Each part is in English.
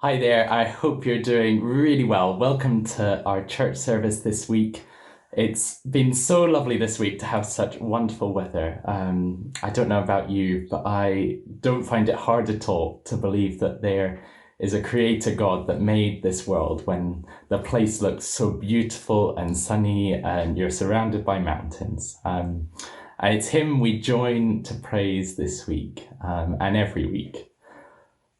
Hi there, I hope you're doing really well. Welcome to our church service this week. It's been so lovely this week to have such wonderful weather. I don't know about you, but I don't find it hard at all to believe that there is a creator God that made this world when the place looks so beautiful and sunny and you're surrounded by mountains. And it's Him we join to praise this week and every week.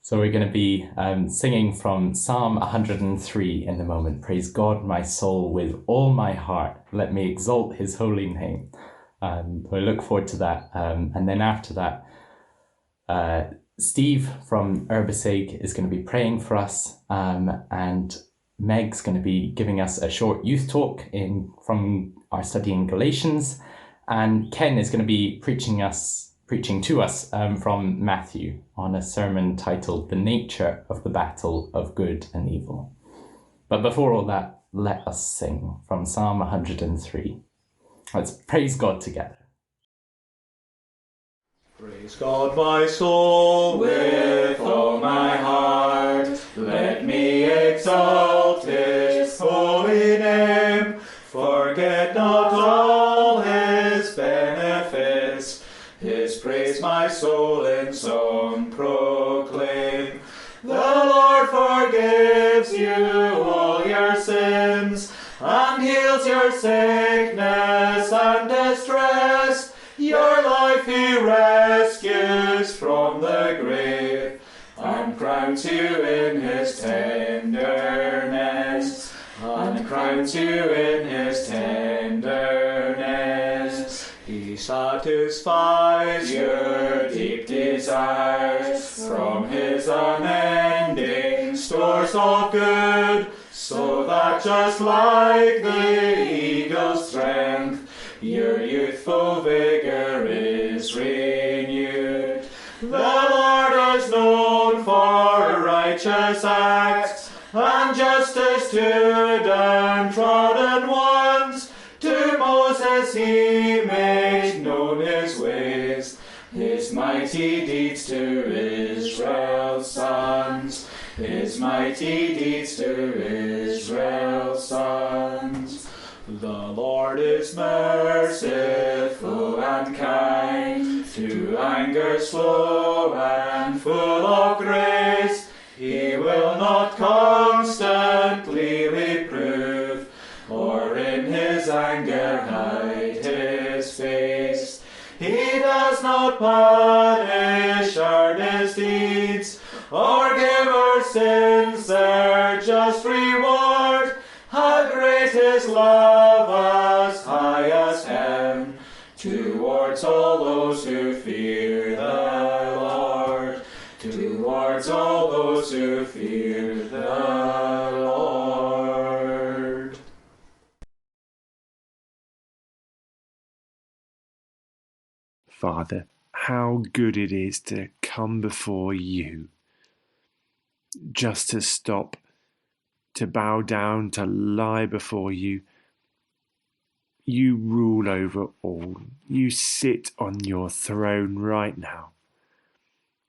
So we're going to be singing from Psalm 103 in the moment. Praise God, my soul, with all my heart. Let me exalt his holy name. We look forward to that. And then after that, Steve from Urbisig is going to be praying for us. And Meg's going to be giving us a short youth talk from our study in Galatians. And Ken is going to be preaching to us from Matthew on a sermon titled The Nature of the Battle of Good and Evil. But before all that, let us sing from Psalm 103. Let's praise God together. Praise God, my soul, with all my heart. Let me exalt his holy name. Forget not all his benefits. His praise my soul in song proclaim. The Lord forgives you all your sins, and heals your sickness and distress. Your life he rescues from the grave, and crowns you in his tenderness, and crowns you in his tenderness. He satisfies your deep desires from his unending stores of good, so that just like the eagle's strength, your youthful vigor is renewed. The Lord is known for righteous acts, and justice to downtrodden ones. To Moses he made known his ways, his mighty deeds to Israel's sons, his mighty deeds to Israel's sons. The Lord is merciful and kind, to anger slow and full of grace. He will not constantly reprove, or in his anger hide his face. He does not punish our misdeeds, or give our sins their just reward. How great his love, as high as heaven, towards all those who fear the Lord, towards all those who fear the Lord. Father, how good it is to come before you, just to stop, to bow down, to lie before you. You rule over all. You sit on your throne right now.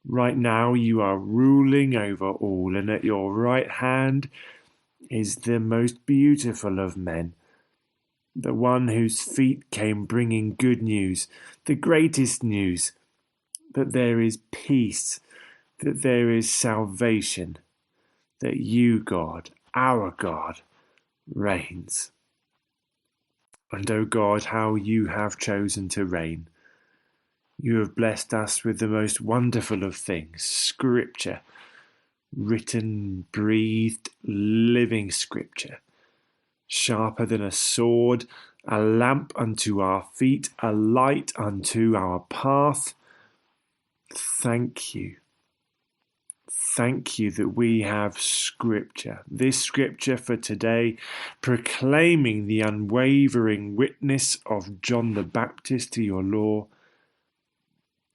Right now you are ruling over all, and at your right hand is the most beautiful of men, the one whose feet came bringing good news, the greatest news, that there is peace, that there is salvation, that you, God, our God, reigns. And, O God, how you have chosen to reign. You have blessed us with the most wonderful of things, Scripture, written, breathed, living Scripture, sharper than a sword, a lamp unto our feet, a light unto our path. Thank you. Thank you that we have Scripture, this Scripture for today, proclaiming the unwavering witness of John the Baptist to your law.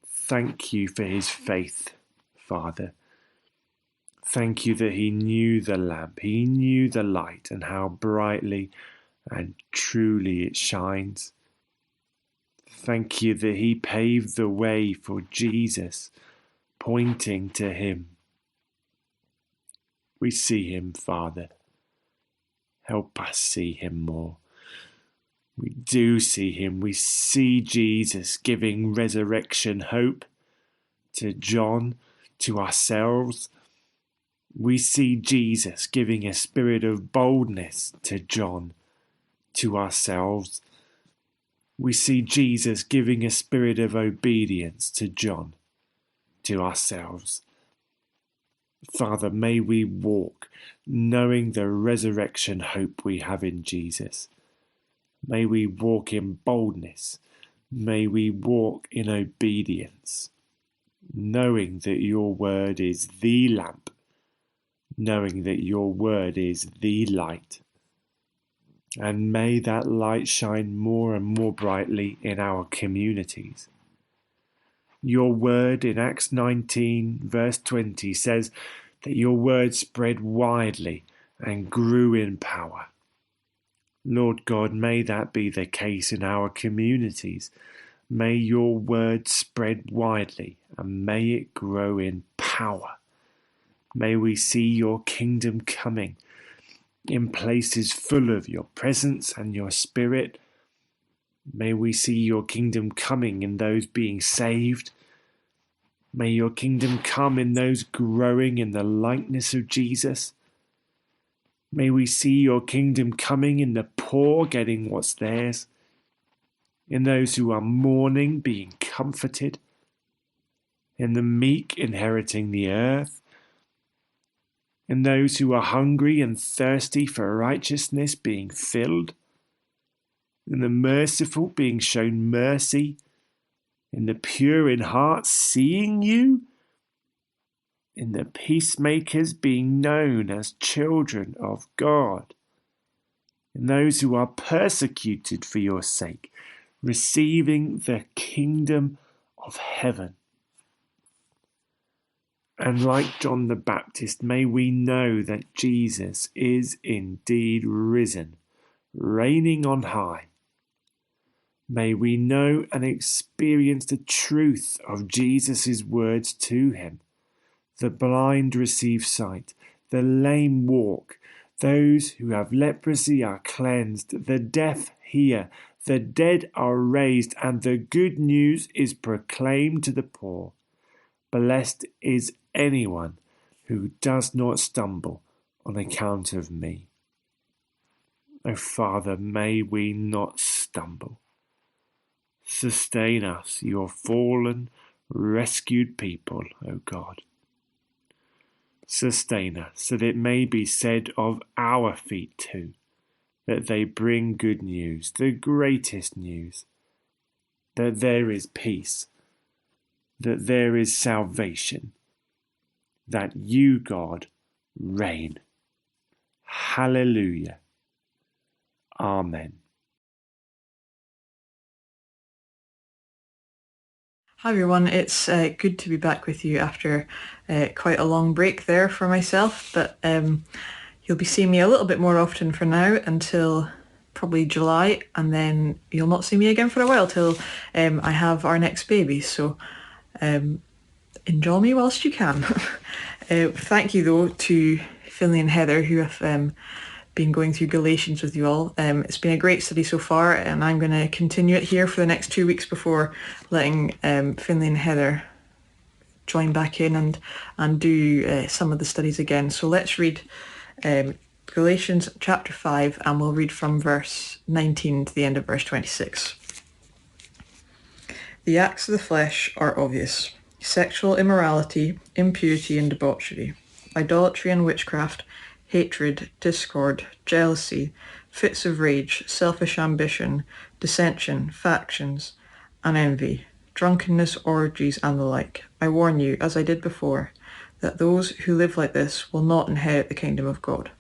Thank you for his faith, Father. Thank you that he knew the lamp, he knew the light, and how brightly and truly it shines. Thank you that he paved the way for Jesus, pointing to him. We see him, Father. Help us see him more. We do see him. We see Jesus giving resurrection hope to John, to ourselves. We see Jesus giving a spirit of boldness to John, to ourselves. We see Jesus giving a spirit of obedience to John, to ourselves. Father, may we walk knowing the resurrection hope we have in Jesus. May we walk in boldness. May we walk in obedience, knowing that your word is the lamp, knowing that your word is the light. And may that light shine more and more brightly in our communities. Your word in Acts 19 verse 20 says that your word spread widely and grew in power. Lord God, may that be the case in our communities. May your word spread widely and may it grow in power. May we see your kingdom coming in places full of your presence and your spirit. May we see your kingdom coming in those being saved. May your kingdom come in those growing in the likeness of Jesus. May we see your kingdom coming in the poor getting what's theirs, in those who are mourning being comforted, in the meek inheriting the earth, in those who are hungry and thirsty for righteousness being filled, in the merciful being shown mercy, in the pure in heart seeing you, in the peacemakers being known as children of God, in those who are persecuted for your sake, receiving the kingdom of heaven. And like John the Baptist, may we know that Jesus is indeed risen, reigning on high. May we know and experience the truth of Jesus' words to him. The blind receive sight, the lame walk, those who have leprosy are cleansed, the deaf hear, the dead are raised, and the good news is proclaimed to the poor. Blessed is anyone who does not stumble on account of me. O Father, may we not stumble. Sustain us, your fallen, rescued people, O God. Sustain us, so that it may be said of our feet too, that they bring good news, the greatest news, that there is peace, that there is salvation, that you, God, reign. Hallelujah. Amen. Hi everyone, it's good to be back with you after quite a long break there for myself, but you'll be seeing me a little bit more often for now until probably July, and then you'll not see me again for a while till I have our next baby, so enjoy me whilst you can. Thank you though to Finley and Heather who have been going through Galatians with you all. It's been a great study so far, and I'm going to continue it here for the next 2 weeks before letting Finley and Heather join back in and do some of the studies again. So let's read Galatians chapter 5, and we'll read from verse 19 to the end of verse 26. The acts of the flesh are obvious: sexual immorality, impurity and debauchery, idolatry and witchcraft, hatred, discord, jealousy, fits of rage, selfish ambition, dissension, factions, and envy, drunkenness, orgies, and the like. I warn you, as I did before, that those who live like this will not inherit the kingdom of God.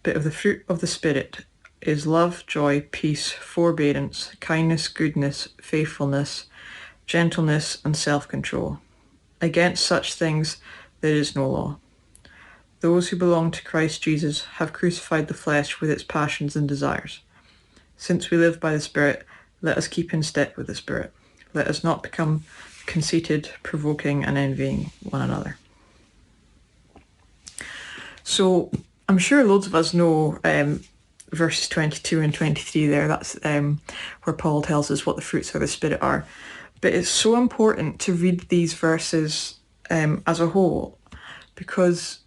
But of the fruit of the Spirit is love, joy, peace, forbearance, kindness, goodness, faithfulness, gentleness, and self-control. Against such things there is no law. Those who belong to Christ Jesus have crucified the flesh with its passions and desires. Since we live by the Spirit, let us keep in step with the Spirit. Let us not become conceited, provoking, and envying one another. So I'm sure loads of us know verses 22 and 23 there. That's where Paul tells us what the fruits of the Spirit are. But it's so important to read these verses as a whole, because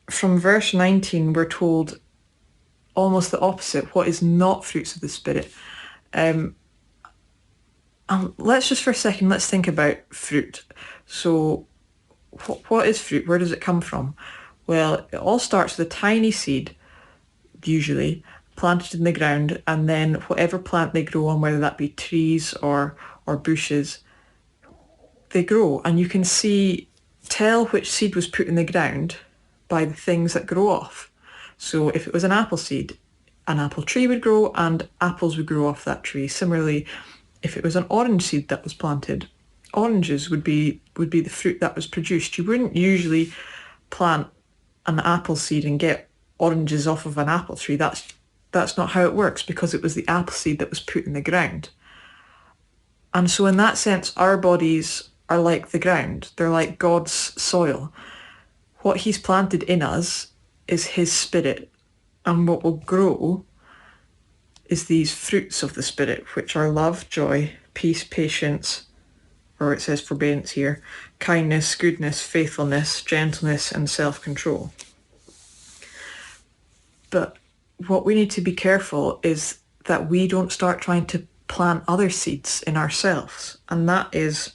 from verse 19 we're told almost the opposite, what is not fruits of the Spirit. Let's just for a second, let's think about fruit. So what is fruit? Where does it come from? Well, it all starts with a tiny seed, usually, planted in the ground, and then whatever plant they grow on, whether that be trees or bushes, they grow. And you can tell which seed was put in the ground by the things that grow off. So if it was an apple seed, an apple tree would grow and apples would grow off that tree. Similarly, if it was an orange seed that was planted, oranges would be the fruit that was produced. You wouldn't usually plant an apple seed and get oranges off of an apple tree. That's not how it works, because it was the apple seed that was put in the ground. And so in that sense, our bodies are like the ground. They're like God's soil. What he's planted in us is his Spirit, and what will grow is these fruits of the Spirit, which are love, joy, peace, patience, or it says forbearance here, kindness, goodness, faithfulness, gentleness, and self-control. But what we need to be careful is that we don't start trying to plant other seeds in ourselves. And that is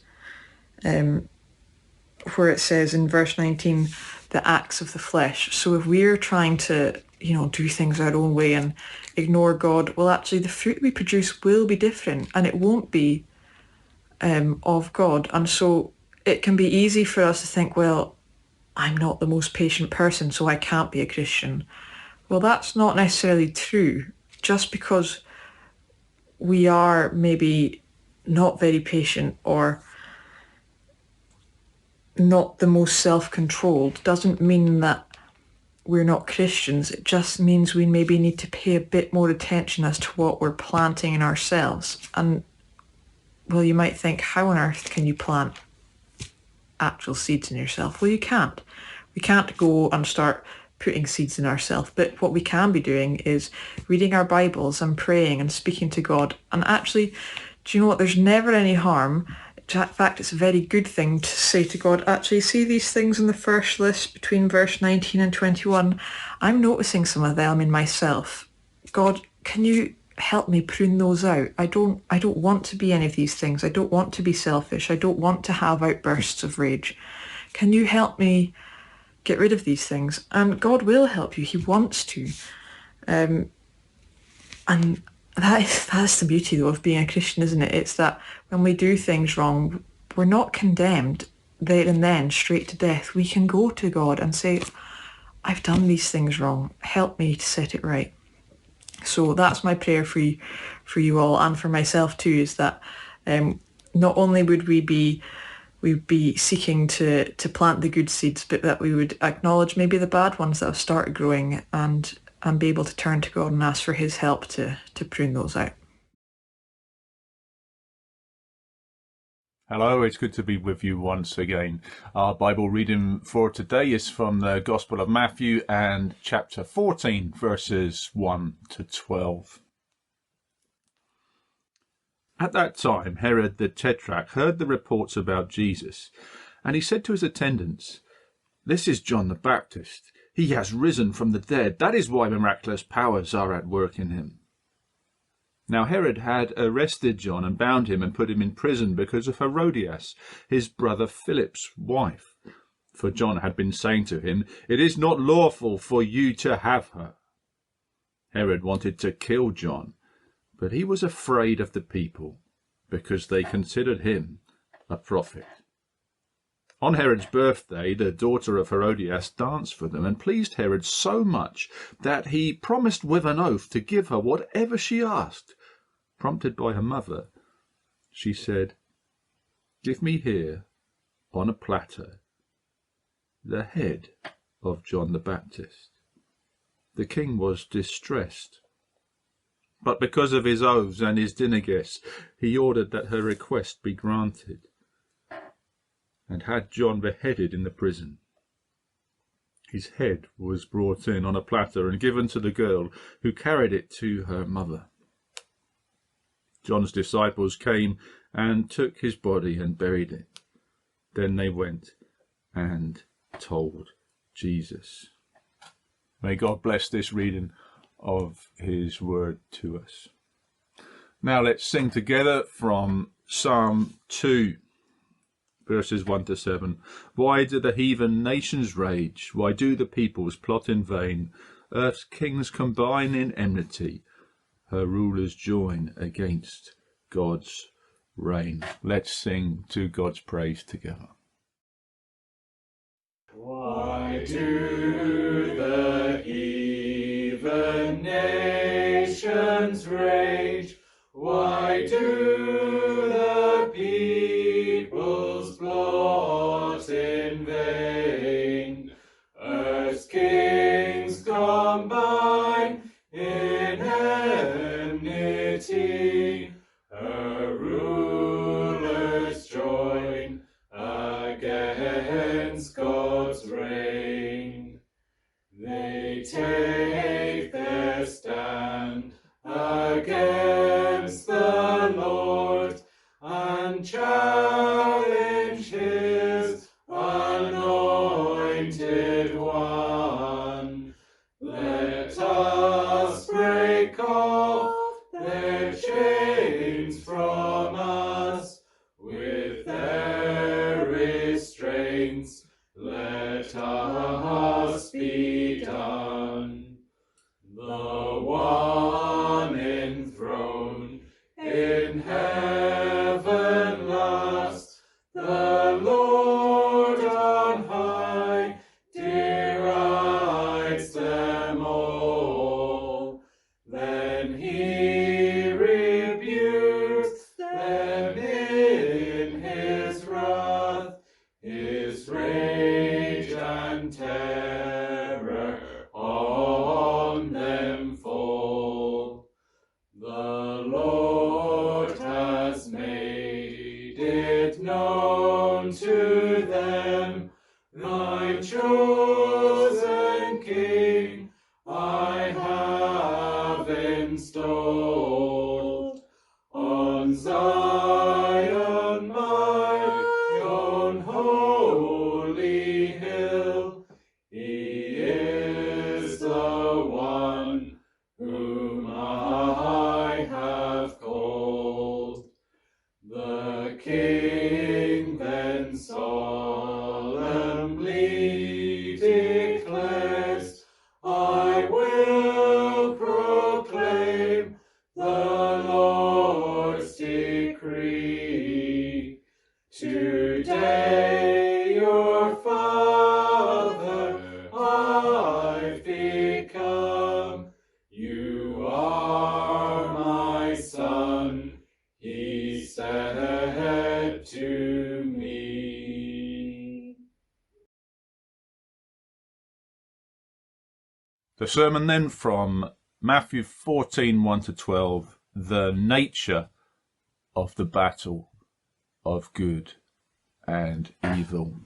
where it says in verse 19, the acts of the flesh. So if we're trying to, do things our own way and ignore God, well, actually the fruit we produce will be different, and it won't be of God. And so it can be easy for us to think, well, I'm not the most patient person, so I can't be a Christian. Well, that's not necessarily true. Just because we are maybe not very patient or not the most self-controlled doesn't mean that we're not Christians. It just means we maybe need to pay a bit more attention as to what we're planting in ourselves. And, well, you might think, how on earth can you plant actual seeds in yourself? Well, you can't. We can't go and start putting seeds in ourselves. But what we can be doing is reading our Bibles and praying and speaking to God. And actually, do you know what? There's never any harm. In fact, it's a very good thing to say to God, actually, see these things in the first list between verse 19 and 21. I'm noticing some of them in myself. God, can you help me prune those out? I don't want to be any of these things. I don't want to be selfish. I don't want to have outbursts of rage. Can you help me get rid of these things? And God will help you. He wants to. And that's the beauty, though, of being a Christian, isn't it? It's that when we do things wrong, we're not condemned there and then straight to death. We can go to God and say, I've done these things wrong. Help me to set it right. So that's my prayer for you all, and for myself too, is that not only would we'd be seeking to plant the good seeds, but that we would acknowledge maybe the bad ones that have started growing and be able to turn to God and ask for his help to prune those out. Hello, it's good to be with you once again. Our Bible reading for today is from the Gospel of Matthew and chapter 14, verses 1 to 12. At that time, Herod the Tetrarch heard the reports about Jesus, and he said to his attendants, "This is John the Baptist. He has risen from the dead. That is why miraculous powers are at work in him." Now Herod had arrested John and bound him and put him in prison because of Herodias, his brother Philip's wife. For John had been saying to him, "It is not lawful for you to have her." Herod wanted to kill John, but he was afraid of the people, because they considered him a prophet. On Herod's birthday, the daughter of Herodias danced for them and pleased Herod so much that he promised with an oath to give her whatever she asked. Prompted by her mother, she said, "Give me here, on a platter, the head of John the Baptist." The king was distressed, but because of his oaths and his dinner guests, he ordered that her request be granted, and had John beheaded in the prison. His head was brought in on a platter and given to the girl, who carried it to her mother. John's disciples came and took his body and buried it. Then they went and told Jesus. May God bless this reading of his word to us. Now let's sing together from Psalm 2, verses 1 to 7. Why do the heathen nations rage? Why do the peoples plot in vain? Earth's kings combine in enmity. Her rulers join against God's reign. Let's sing to God's praise together. Why do the heathen nations rage? Why do the peoples plot in vain? Earth's kings combine in enmity. Her rulers join against God's reign. They take their stand against the Lord and challenge his anointed one. Let us break off their chains from us with their restraints. Let us be done. The one enthroned in heaven last, the Lord on high, derides them all. Then he rebukes them in his wrath, his rage and terror on them fall. The Lord has made it known to them, thy chosen King I have installed on Zion, my own holy hill. He is the one whom I have called. The King then solemnly declares, I will proclaim the Lord's decree. Today your father I've become. You are my son, he said to me. The sermon then from Matthew 14, 1 to 12, the nature of the battle of good and evil.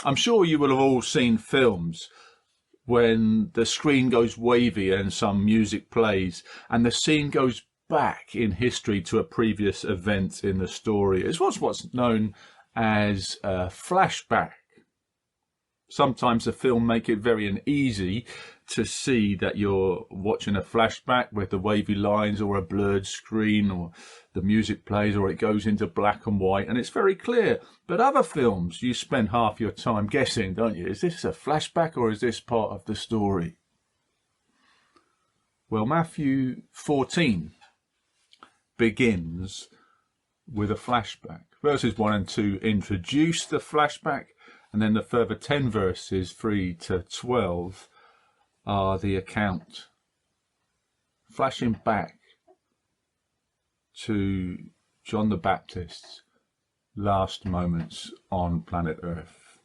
I'm sure you will have all seen films when the screen goes wavy and some music plays and the scene goes back in history to a previous event in the story. It's what's known as a flashback. Sometimes the film make it very easy to see that you're watching a flashback with the wavy lines or a blurred screen, or the music plays or it goes into black and white and it's very clear. But other films, you spend half your time guessing, don't you? Is this a flashback or is this part of the story? Well, Matthew 14 begins with a flashback. Verses 1 and 2 introduce the flashback, and then the further 10 verses, 3 to 12, are the account. Flashing back to John the Baptist's last moments on planet Earth.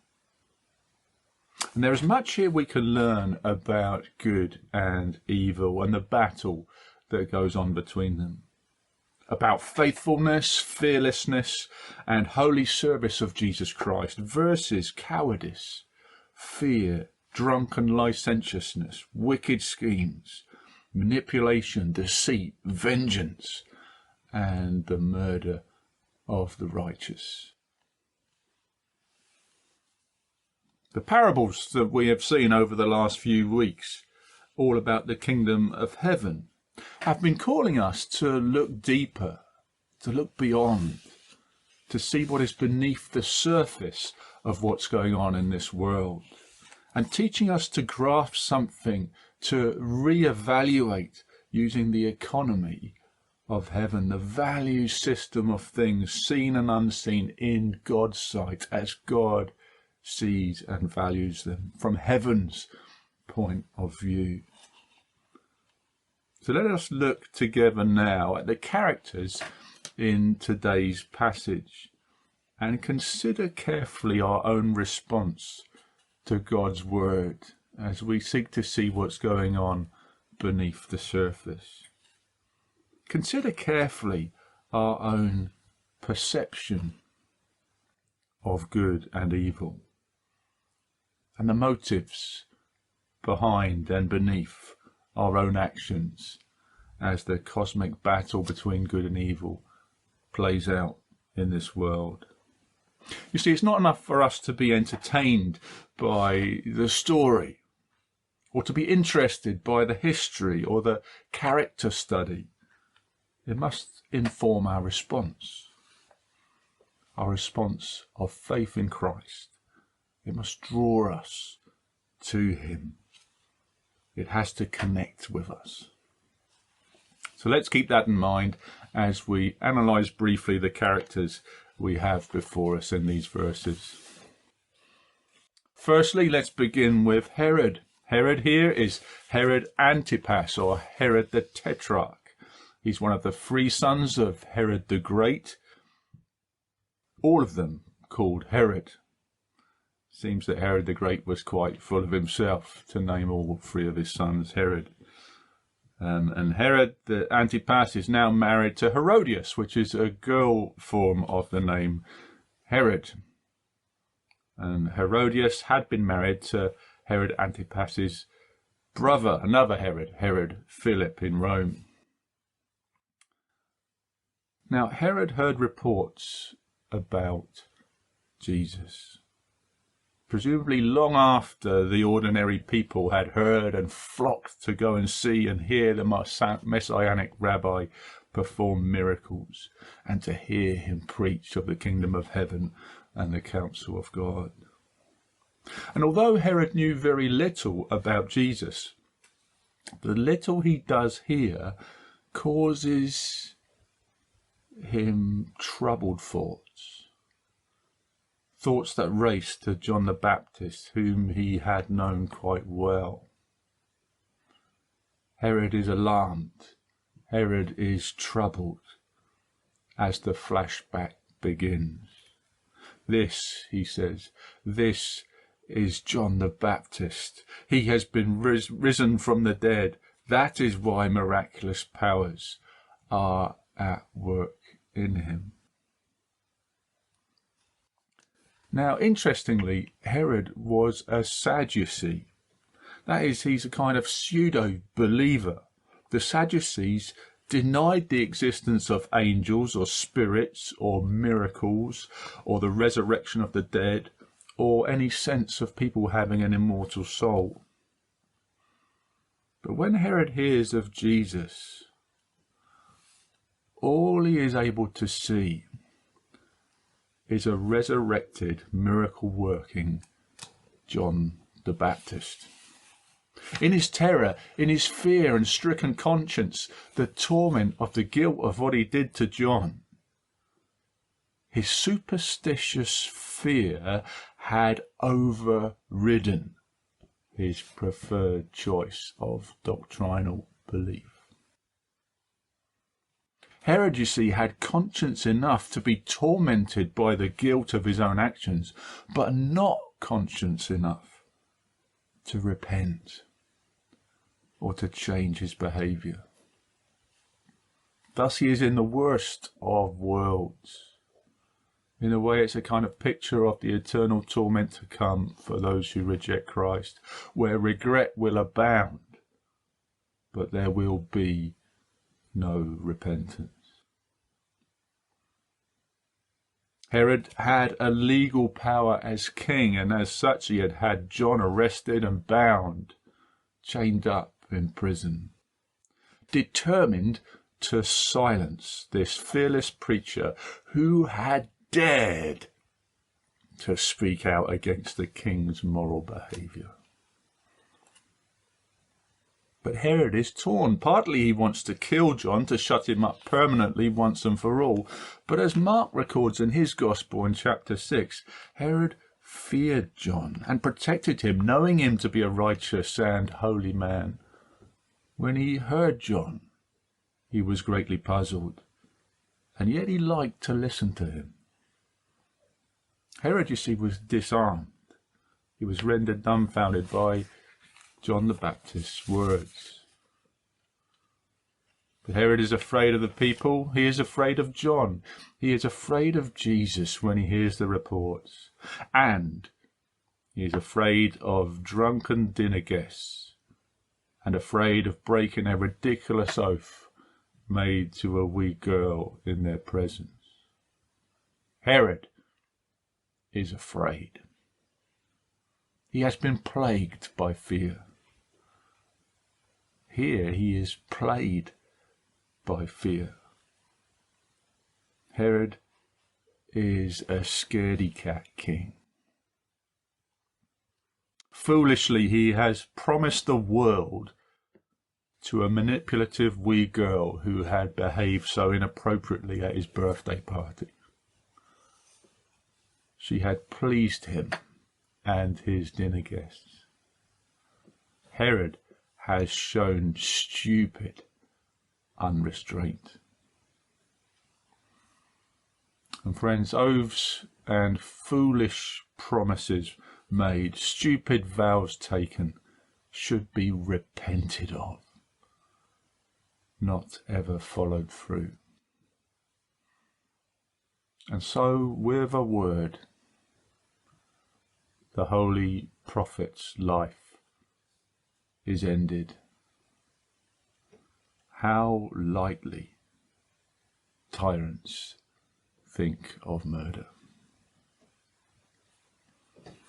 And there is much here we can learn about good and evil and the battle that goes on between them. About faithfulness, fearlessness, and holy service of Jesus Christ versus cowardice, fear, drunken licentiousness, wicked schemes, manipulation, deceit, vengeance, and the murder of the righteous. The parables that we have seen over the last few weeks, all about the kingdom of heaven, have been calling us to look deeper, to look beyond, to see what is beneath the surface of what's going on in this world, and teaching us to grasp something, to reevaluate using the economy of heaven, the value system of things seen and unseen in God's sight, as God sees and values them from heaven's point of view. So let us look together now at the characters in today's passage and consider carefully our own response to God's word as we seek to see what's going on beneath the surface. Consider carefully our own perception of good and evil and the motives behind and beneath our own actions as the cosmic battle between good and evil plays out in this world. You see, it's not enough for us to be entertained by the story or to be interested by the history or the character study. It must inform our response of faith in Christ. It must draw us to him. It has to connect with us. So let's keep that in mind as we analyse briefly the characters we have before us in these verses. Firstly, let's begin with Herod. Herod here is Herod Antipas, or Herod the Tetrarch. He's one of the 3 sons of Herod the Great, all of them called Herod. Seems that Herod the Great was quite full of himself to name all 3 of his sons Herod. And Herod the Antipas is now married to Herodias, which is a girl form of the name Herod. And Herodias had been married to Herod Antipas's brother, another Herod, Herod Philip in Rome. Now Herod heard reports about Jesus, presumably long after the ordinary people had heard and flocked to go and see and hear the messianic rabbi perform miracles and to hear him preach of the kingdom of heaven and the counsel of God. And although Herod knew very little about Jesus, the little he does hear causes him troubled thoughts. Thoughts that race to John the Baptist, whom he had known quite well. Herod is alarmed. Herod is troubled as the flashback begins. This, he says, this is John the Baptist. He has been risen from the dead. That is why miraculous powers are at work in him. Now, interestingly, Herod was a Sadducee. That is, he's a kind of pseudo-believer. The Sadducees denied the existence of angels or spirits or miracles or the resurrection of the dead or any sense of people having an immortal soul. But when Herod hears of Jesus, all he is able to see is a resurrected, miracle-working John the Baptist. In his terror, in his fear and stricken conscience, the torment of the guilt of what he did to John, his superstitious fear had overridden his preferred choice of doctrinal belief. Herod, you see, had conscience enough to be tormented by the guilt of his own actions, but not conscience enough to repent or to change his behaviour. Thus he is in the worst of worlds. In a way, it's a kind of picture of the eternal torment to come for those who reject Christ, where regret will abound, but there will be no repentance. Herod had a legal power as king, and as such he had had John arrested and bound, chained up in prison, determined to silence this fearless preacher who had dared to speak out against the king's moral behaviour. But Herod is torn. Partly he wants to kill John, to shut him up permanently once and for all. But as Mark records in his Gospel in chapter 6, Herod feared John and protected him, knowing him to be a righteous and holy man. When he heard John, he was greatly puzzled, and yet he liked to listen to him. Herod, you see, was disarmed. He was rendered dumbfounded by John the Baptist's words. But Herod is afraid of the people. He is afraid of John. He is afraid of Jesus when he hears the reports. And he is afraid of drunken dinner guests and afraid of breaking a ridiculous oath made to a wee girl in their presence. Herod is afraid. He has been plagued by fear. Here he is played by fear. Herod is a scaredy-cat king. Foolishly, he has promised the world to a manipulative wee girl who had behaved so inappropriately at his birthday party. She had pleased him and his dinner guests. Herod has shown stupid unrestraint. And friends, oaths and foolish promises made, stupid vows taken, should be repented of, not ever followed through. And so, with a word, the holy prophet's life is ended. How lightly tyrants think of murder.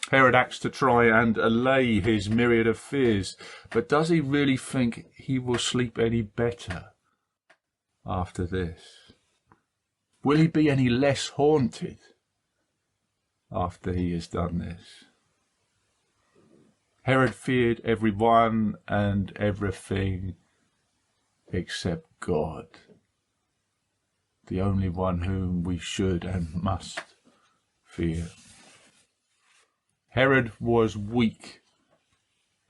Herod acts to try and allay his myriad of fears, but does he really think he will sleep any better after this? Will he be any less haunted after he has done this? Herod feared everyone and everything except God, the only one whom we should and must fear. Herod was weak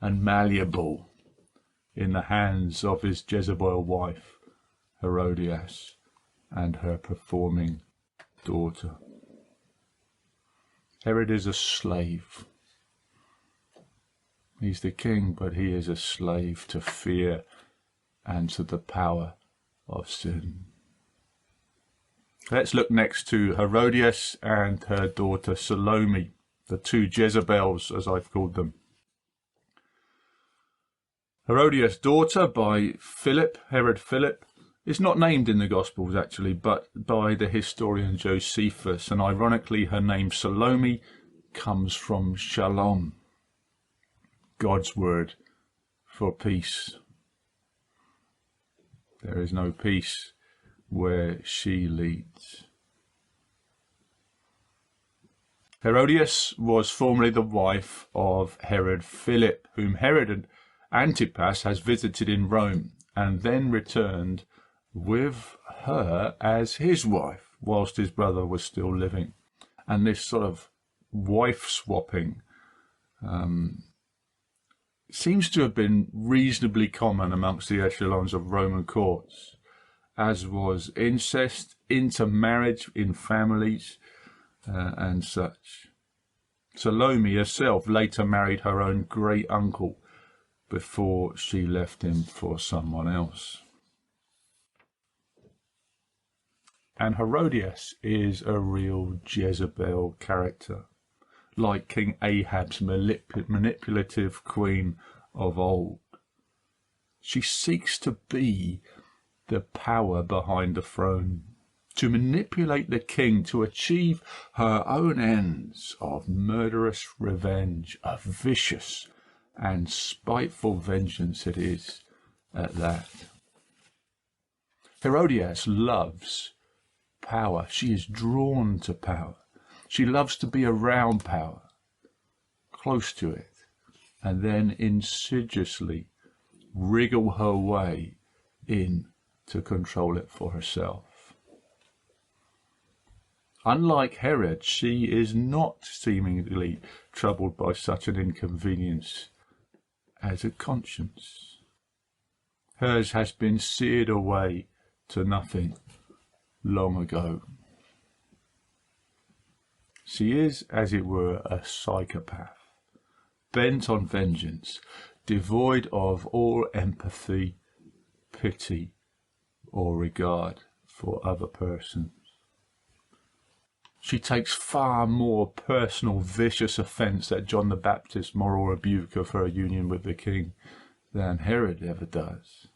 and malleable in the hands of his Jezebel wife, Herodias, and her performing daughter. Herod is a slave. He's the king, but he is a slave to fear and to the power of sin. Let's look next to Herodias and her daughter Salome, the two Jezebels, as I've called them. Herodias' daughter by Philip, Herod Philip, is not named in the Gospels actually, but by the historian Josephus, and ironically her name Salome comes from Shalom, God's word for peace. There is no peace where she leads. Herodias was formerly the wife of Herod Philip, whom Herod Antipas has visited in Rome, and then returned with her as his wife whilst his brother was still living. And this sort of wife swapping seems to have been reasonably common amongst the echelons of Roman courts, as was incest, intermarriage in families, and such. Salome herself later married her own great uncle before she left him for someone else. And Herodias is a real Jezebel character, like King Ahab's manipulative queen of old. She seeks to be the power behind the throne, to manipulate the king to achieve her own ends of murderous revenge, a vicious and spiteful vengeance it is at that. Herodias loves power. She is drawn to power. She loves to be around power, close to it, and then insidiously wriggle her way in to control it for herself. Unlike Herod, she is not seemingly troubled by such an inconvenience as a conscience. Hers has been seared away to nothing long ago. She is, as it were, a psychopath, bent on vengeance, devoid of all empathy, pity, or regard for other persons. She takes far more personal, vicious offence at John the Baptist's moral rebuke of her union with the king than Herod ever does.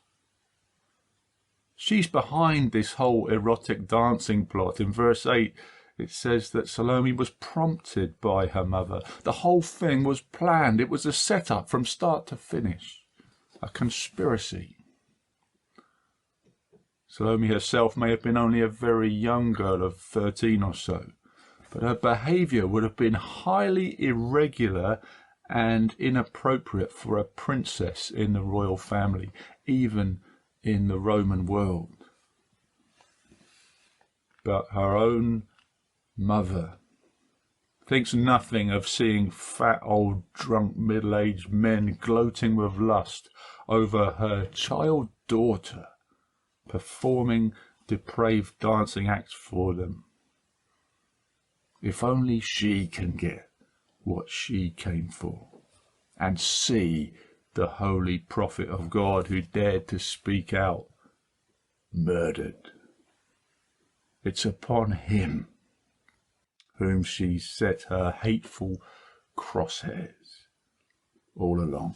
She's behind this whole erotic dancing plot. In verse 8, it says that Salome was prompted by her mother. The whole thing was planned. It was a setup from start to finish, a conspiracy. Salome herself may have been only a very young girl of 13 or so, but her behaviour would have been highly irregular and inappropriate for a princess in the royal family, even in the Roman world. But her own mother thinks nothing of seeing fat old drunk middle-aged men gloating with lust over her child daughter performing depraved dancing acts for them. If only she can get what she came for and see the holy prophet of God who dared to speak out murdered. It's upon him whom she set her hateful crosshairs all along.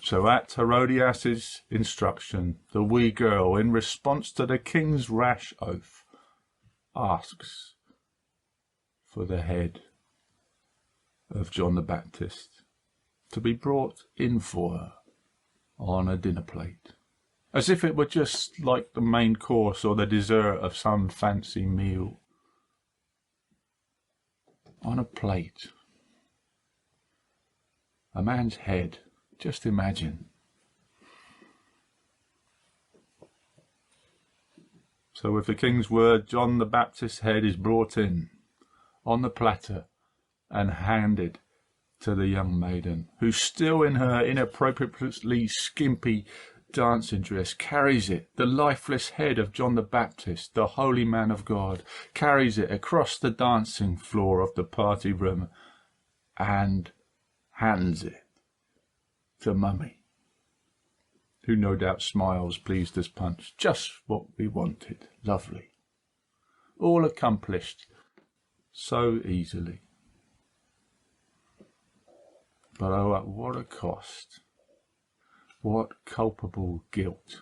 So at Herodias' instruction, the wee girl, in response to the king's rash oath, asks for the head of John the Baptist to be brought in for her on a dinner plate, as if it were just like the main course or the dessert of some fancy meal. On a plate, a man's head, just imagine. So with the king's word, John the Baptist's head is brought in on the platter and handed to the young maiden, who still in her inappropriately skimpy dancing dress carries it, the lifeless head of John the Baptist, the holy man of God, carries it across the dancing floor of the party room and hands it to Mummy, who no doubt smiles pleased as punch. Just what we wanted. Lovely. All accomplished so easily. But oh, at what a cost. What culpable guilt.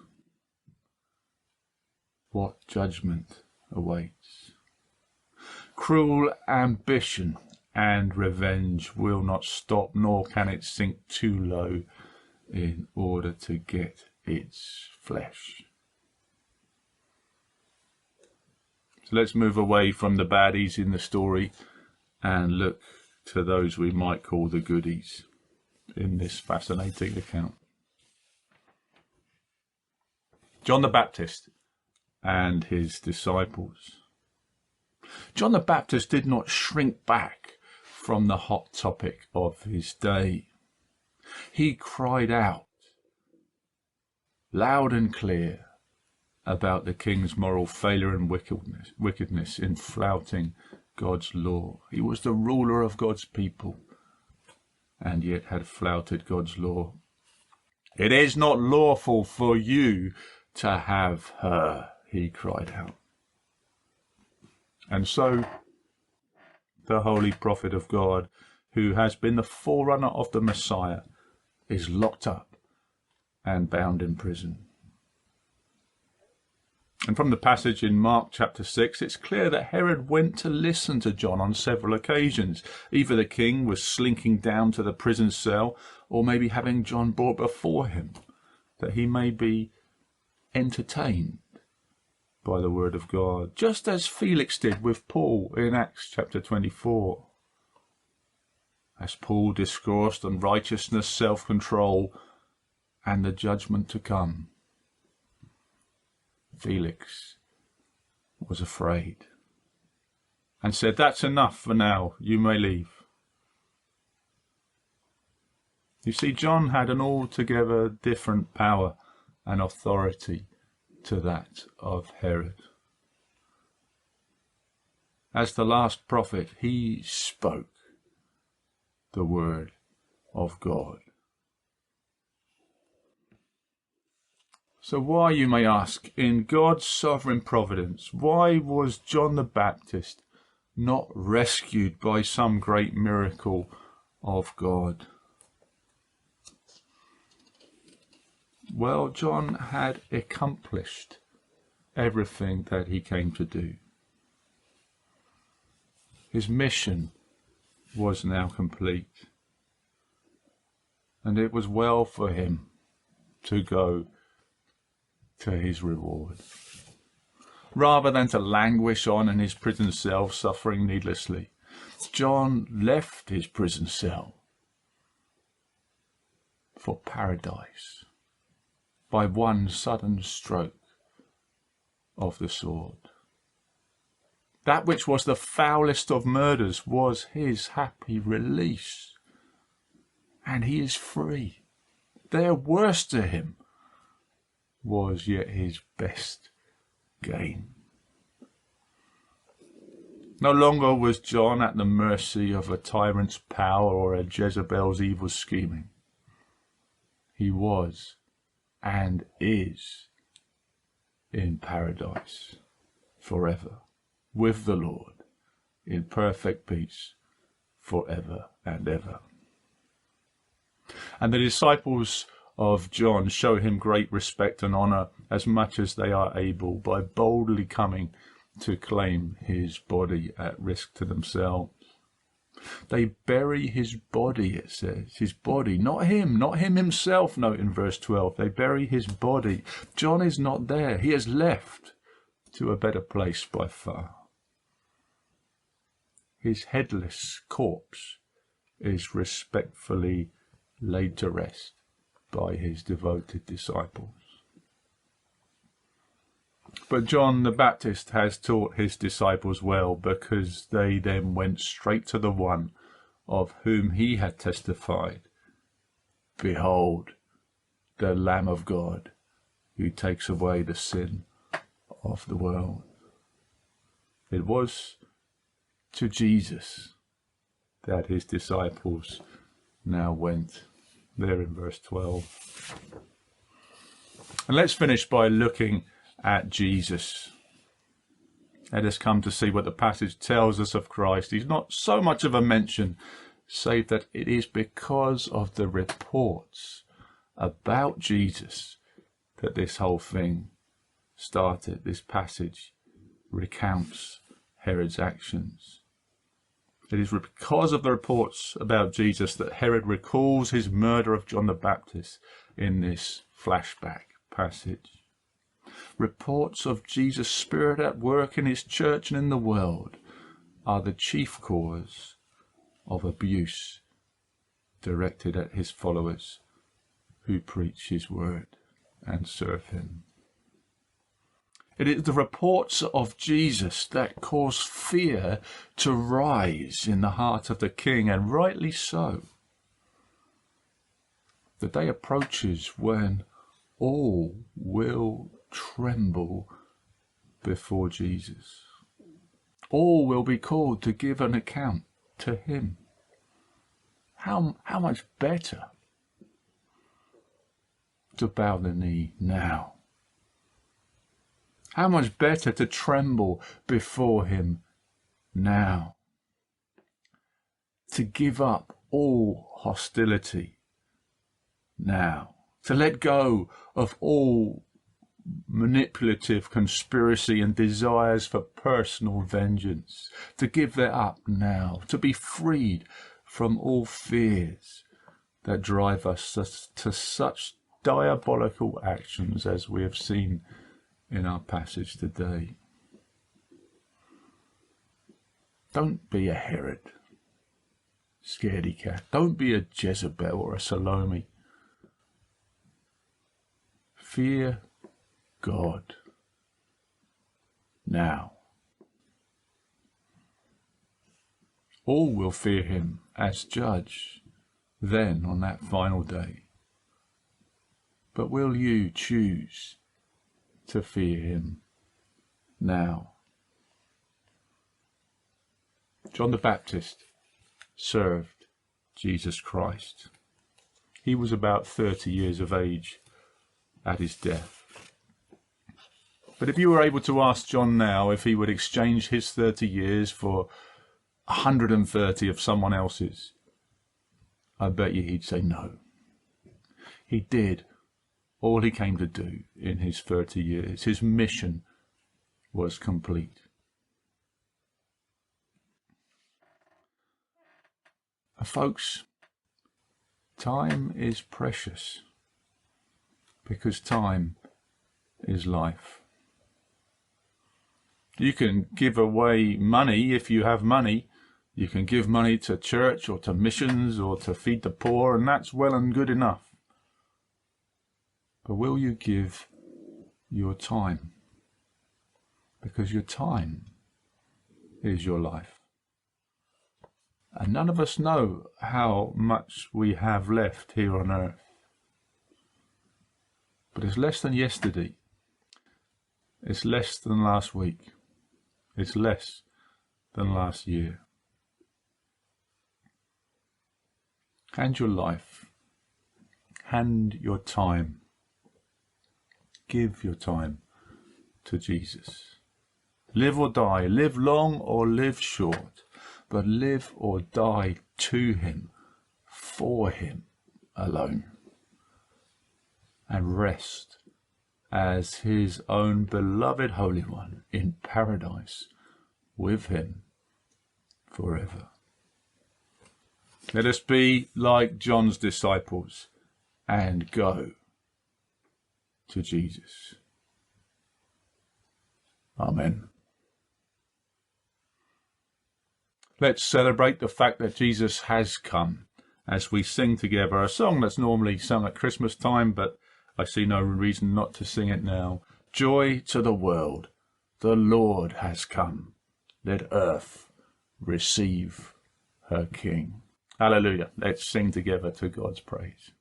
What judgment awaits. Cruel ambition and revenge will not stop, nor can it sink too low in order to get its flesh. So let's move away from the baddies in the story and look to those we might call the goodies in this fascinating account. John the Baptist and his disciples. John the Baptist did not shrink back from the hot topic of his day. He cried out loud and clear about the king's moral failure and wickedness in flouting God's law. He was the ruler of God's people and yet had flouted God's law. "It is not lawful for you to have her," he cried out. And so the holy prophet of God, who has been the forerunner of the Messiah, is locked up and bound in prison. And from the passage in Mark chapter 6, it's clear that Herod went to listen to John on several occasions. Either the king was slinking down to the prison cell, or maybe having John brought before him, that he may be entertained by the word of God, just as Felix did with Paul in Acts chapter 24. As Paul discoursed on righteousness, self-control, and the judgment to come, Felix was afraid and said, "That's enough for now, you may leave." You see, John had an altogether different power and authority to that of Herod. As the last prophet, he spoke the word of God. So why, you may ask, in God's sovereign providence, why was John the Baptist not rescued by some great miracle of God? Well, John had accomplished everything that he came to do. His mission was now complete, and it was well for him to go to his reward, rather than to languish on in his prison cell, suffering needlessly. John left his prison cell for paradise by one sudden stroke of the sword. That which was the foulest of murders was his happy release, and he is free. Their worst to him was yet his best gain. No longer was John at the mercy of a tyrant's power or a Jezebel's evil scheming. He was and is in paradise forever, with the Lord, in perfect peace forever and ever. And the disciples of John show him great respect and honour as much as they are able by boldly coming to claim his body at risk to themselves. They bury his body, it says. His body, not him himself, note in verse 12. They bury his body. John is not there. He has left to a better place by far. His headless corpse is respectfully laid to rest by his devoted disciples. But John the Baptist has taught his disciples well, because they then went straight to the one of whom he had testified, "Behold, the Lamb of God, who takes away the sin of the world." It was to Jesus that his disciples now went, there in verse 12. And let's finish by looking at Jesus. Let us come to see what the passage tells us of Christ. He's not so much of a mention, save that it is because of the reports about Jesus that this whole thing started. This passage recounts Herod's actions. It is because of the reports about Jesus that Herod recalls his murder of John the Baptist in this flashback passage. Reports of Jesus' Spirit at work in his church and in the world are the chief cause of abuse directed at his followers who preach his word and serve him. It is the reports of Jesus that cause fear to rise in the heart of the king, and rightly so. The day approaches when all will tremble before Jesus. All will be called to give an account to him. How much better to bow the knee now. How much better to tremble before him now. To give up all hostility now. To let go of all manipulative conspiracy and desires for personal vengeance. To give that up now. To be freed from all fears that drive us to such diabolical actions as we have seen in our passage today. Don't be a Herod, scaredy cat. Don't be a Jezebel or a Salome. Fear God now. All will fear him as judge then on that final day. But will you choose to fear him now? John the Baptist served Jesus Christ. He was about 30 years of age at his death. But if you were able to ask John now if he would exchange his 30 years for 130 of someone else's, I bet you he'd say no. He did all he came to do in his 30 years. His mission was complete. Folks, time is precious because time is life. You can give away money if you have money. You can give money to church or to missions or to feed the poor, and that's well and good enough. But will you give your time? Because your time is your life. And none of us know how much we have left here on earth. But it's less than yesterday. It's less than last week. It's less than last year. Hand your life. Hand your time. Give your time to Jesus. Live or die. Live long or live short. But live or die to him. For him alone. And rest as his own beloved Holy One in paradise with him forever. Let us be like John's disciples and go to Jesus. Amen. Let's celebrate the fact that Jesus has come as we sing together a song that's normally sung at Christmas time, but I see no reason not to sing it now. Joy to the world, the Lord has come. Let earth receive her King. Hallelujah. Let's sing together to God's praise.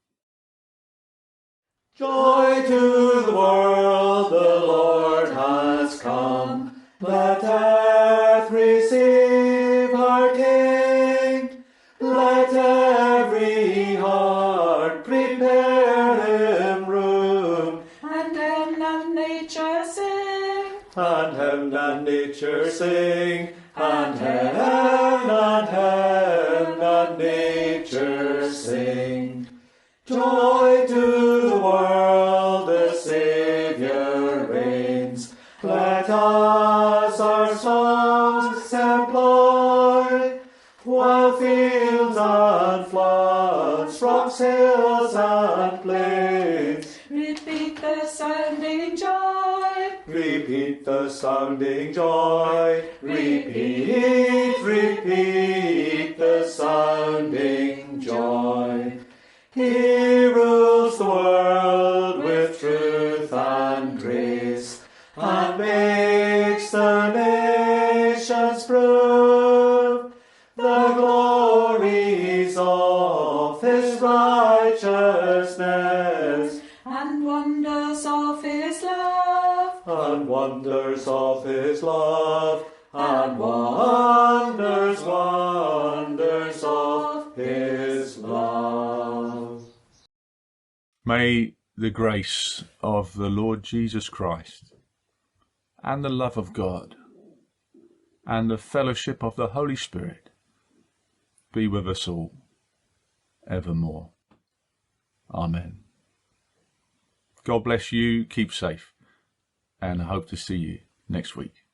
Joy to the world, the Lord has come. Let earth receive her King. Let every heart prepare him room. And heaven and nature sing. And heaven and nature sing. And heaven and nature sing. Joy to the world, the Saviour reigns. Let us our songs employ, while fields and floods, rocks, hills and plains, Repeat the sounding joy. repeat the sounding joy. Repeat, repeat the sounding joy. He rules the world with truth and grace, and makes the nations prove the glories of his righteousness, And wonders of his love. and wonders of his love, and wonders of his love. May the grace of the Lord Jesus Christ, and the love of God, and the fellowship of the Holy Spirit be with us all evermore. Amen. God bless you, keep safe, and I hope to see you next week.